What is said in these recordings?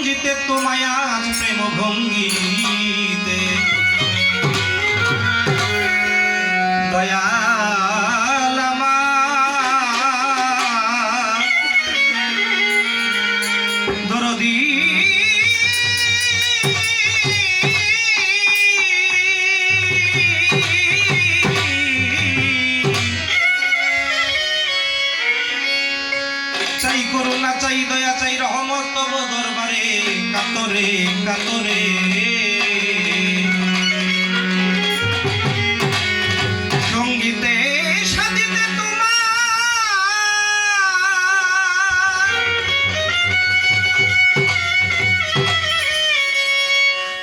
সঙ্গীতে তোমায় আজ প্রেম ভঙ্গিতে দয়াল আমার দরদী চাই করুণা চাই দয়া চাই রহমত তব দরবারে কাতরে কাতরে সঙ্গীতে সাজিতে তোমার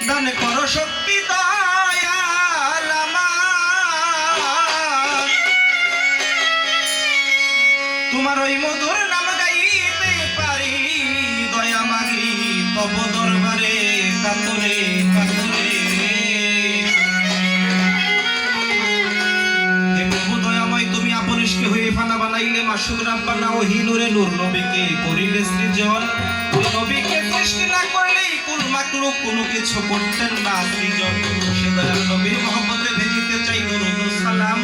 দান করো শক্তি দয়াল আমার তোমার ওই মধুর নাম গাইতে পারি দয়া মাগি তব দরবারে কাতরে কাতরে হে প্রভু দয়াময় তুমি আপনিষ্কে হয়ে ফানা বানাইলে মাসুদ রাব্বানা ও হিনুরে নূর নবীকে করিলে সৃজন ওই নবীকে সৃষ্টি না করলেই কুল মাকলুক কোনো কিছু করতেন না সৃজন সে দয়াল নবীর মহব্বতে ভেজিতে চাই দরুদ ও সালাম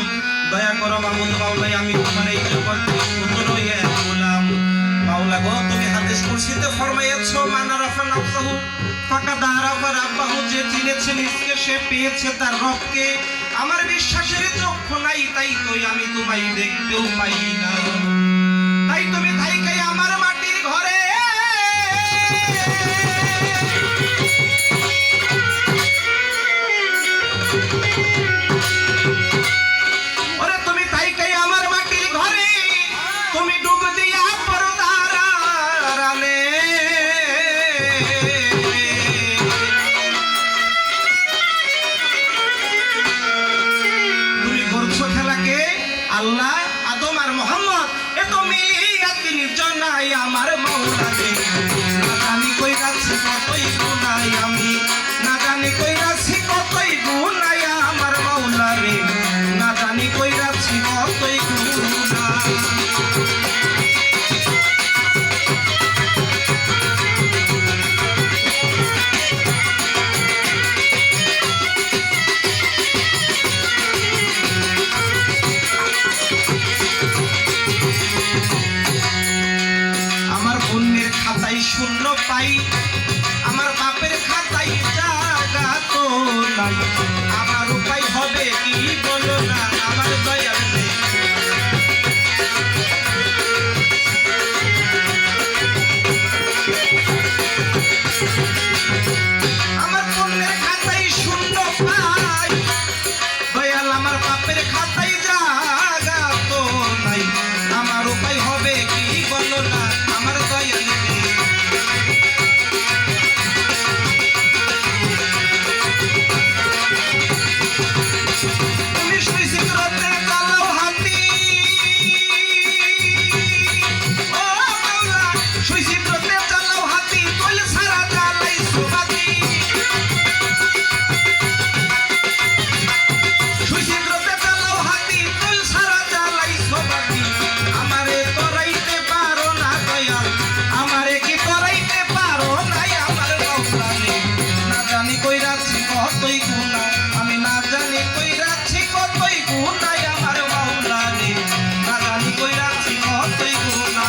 দয়া করো মাবুদ মাওলাই আমি তোমার এই জগতে পুত্র হইয়া গোলাম মাওলা গো তুমি হাদিস কুরসিতে ফরমাইয়াছো মানা রাফা নাফসাহু ফাকাদ আরাফা রাব্বাহু যে চিনেছে নিজকে সে পেয়েছে তার রবকে আমার বিশ্বাসের চক্ষু নাই তাই তো আমি তোমায় দেখতেও পাই না তাই তুমি থাইকাই আমার মাটির ঘরে আল্লাহ আদম আর মোহাম্মদ এত মিলিয়া তিনি জানাই আমার মাওলাকে না জানি কই রাখছি কতই গুনাই আমি না জানি কই রাখছি কতই গুনাই আমার মাওলারে না জানি কই রাখছি কতই গুনা শূন্য পাই আমার বাপের খাতায় জায়গা তো নাই আমার উপায় হবে কি বলো না আমার দয়াল নেই আমার পুণ্যের খাতায় শূন্য পাই দয়াল আমার বাপের খাতায় জায়গা তো নাই আমার উপায় হবে কি বলো না আমার দয়াল নেই আমি না জানি কই রাখছি কতই গুনাই আমার মাওলারে না জানি কই রাখছি কতই গুনা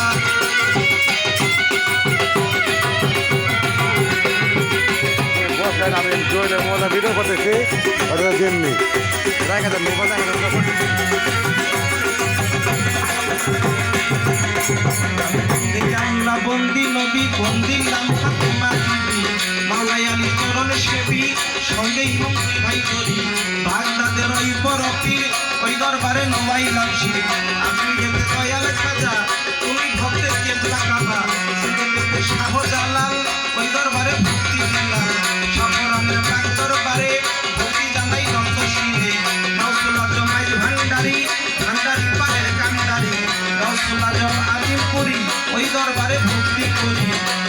বসেন আমি জয়ের মজা ভিডিও করতেছি ওটা যেমনি রাখা দেন মোবাইল রাখা করতেছি আল্লাহ বন্দি নবী বন্দি নাম ফাতেমা বিবি মাওলাই আলী চরণ সেবী সঙ্গে মন্ত্রী ভাই করি বাগদাদের ওই বড় পীর ওই দরবারে নওয়াইলাম শির আপনি যেতে দয়াল খাজা তুমি ভক্তের কেবলা কাবা সেদিকে শাহজালাল ওই দরবারে ভক্তি দিলাম সকরামের বাগ দরবারে ভক্তি জানাই রক্ত শিরে গাউসুল আজম আইজ ভান্ডারি ভান্ডারি পায়ের কান্ডারি গাউসুল আজম আজিমপুরি ওই দরবারে ভক্তি করি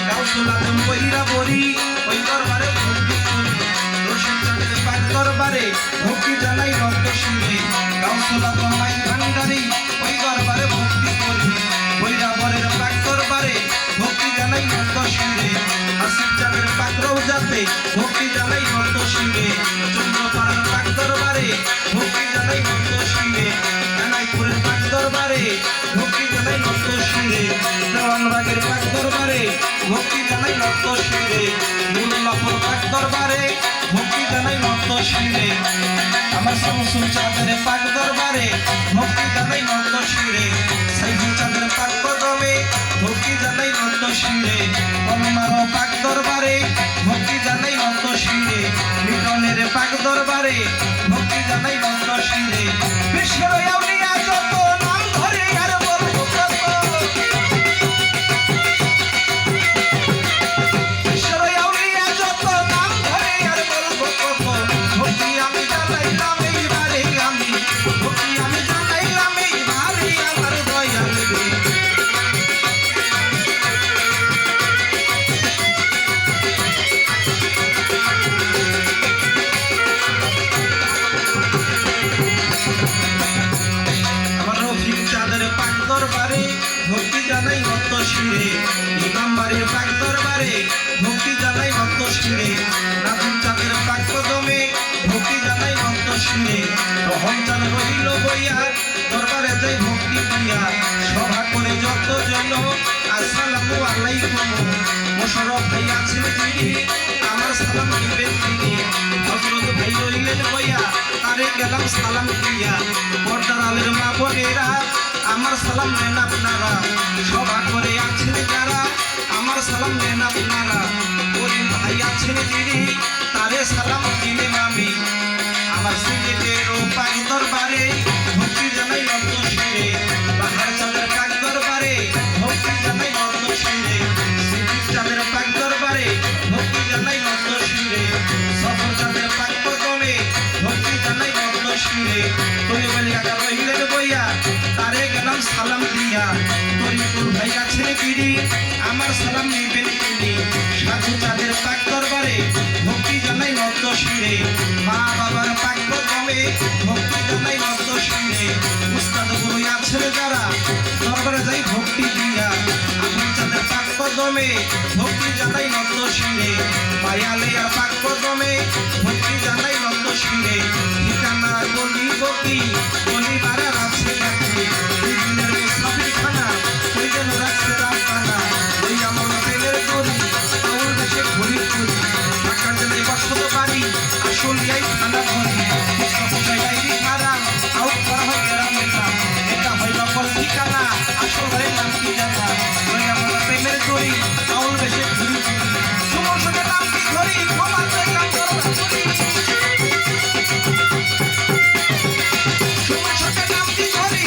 গাউসুল আজম বৈরা বরি ওই দরবারে ভক্তি করি রশিদ চাঁদের পাক দরবারে ভক্তি জানাই রক্ত শিরে গাউসুল আজম আইজ ভান্ডারি ওই দরবারে ভক্তি করি বৈরা বরের পাক দরবারে ভক্তি জানাই রক্ত শিরে হাসিব নত শিরে নুরুল্লাহর পাক দরবারে ভক্তি জানাই নত শিরে আমার শামসুল চাঁদের পাক দরবারে ভক্তি জানাই নত শিরে সাইফুল চাঁদের পাক কদমে ভক্তি জানাই নত শিরে কলমারও পাক দরবারে ভক্তি জানাই নত শিরে মিটনের পাক দরবারে ভক্তি জানাই নত শিরে বিশ্বের আউলিয়া যত নাম ধরে আর বলবো কত বিশ্বের আউলিয়া যত নাম ধরে আর বলবো কত ভক্তি আমি জানাইলাম এইবারে আমি ভক্তি আমি জানাইলাম এইবারে আমার দয়াল রে আমার রফিক চাঁদের পাক দরবারে ভক্তি জানাই নত শিরে ইমাম বাড়ির পাক দরবারে ভক্তি জানাই নত শিরে রাজুল চাঁদের পাক কদমে ভক্তি জানাই নত শিরে রহম চাঁদ রহিল বইয়া দরবারে যাই ভক্তি দিয়া সভা করে যত জন আসসালামু আলাইকুম মোশাররফ ভাই আছেন যিনি আমার সালাম দিবেন তিনি হযরত ভাই রইলেন বইয়া তারে গেলাম সালাম দিয়া পর্দার আলের মা বোনেরা আমার সালাম নেন আপনারা সভা করে আছেন যারা আমার সালাম নেন আপনারা করিম ভাই আছেন যিনি তারে সালাম দিলেন আমি আমার সিলেটের ও পাক দরবারে ভক্তি জানাই নত শিরে বাহার চাঁদের পাক দরবারে ভক্তি জানাই নত শিরে সিদ্দিক চাঁদের পাক দরবারে ভক্তি জানাই নত শিরে সফর চাঁদের পাক কদমে ভক্তি জানাই নত শিরে তৈবালি কাকা রহিলেন বইয়া তারে গেলাম সালাম দিয়া তরিকুল ভাই আছেন বিড়ি আমার সালাম নিবেন তিনি সাধু চাঁদের পাক দরবারে ভক্তি জানাই নত শিরে মা বাবার পাক কদমে ভক্তি জানাই নত শিরে উস্তাদ গুরু আছেন যারা দরবারে যাই ভক্তি দিয়া আবুল চাঁদের পাক কদমে ভক্তি জানাই নত শিরে মায়ালিয়ার পাক কদমে ভক্তি জানাই নত শিরে ঠিকানা গলি বকি গলিবারে রাখছে রাখছে দিনের মুসাফির খানা ওই যেন রাখছে রাখখানা ওই আমার প্রেমের দড়ি আউল দেশে ঘুরি ঘুরি ঢাকা জেলায় বসত বাড়ি আসলিয়াই থানা ধরি মুস্তফা ডাইরি খারাপ আউট করা হয় গ্রামের নাম এটা হয় নকল ঠিকানা আসলে নাম কি জানা ওই আমার প্রেমের দড়ি আউল দেশে ঘুরি ঘুরি সমস্যাটা নাম কি ধরি ক্ষমা চাইলাম দরবার করি সমস্যাটা নাম কি ধরি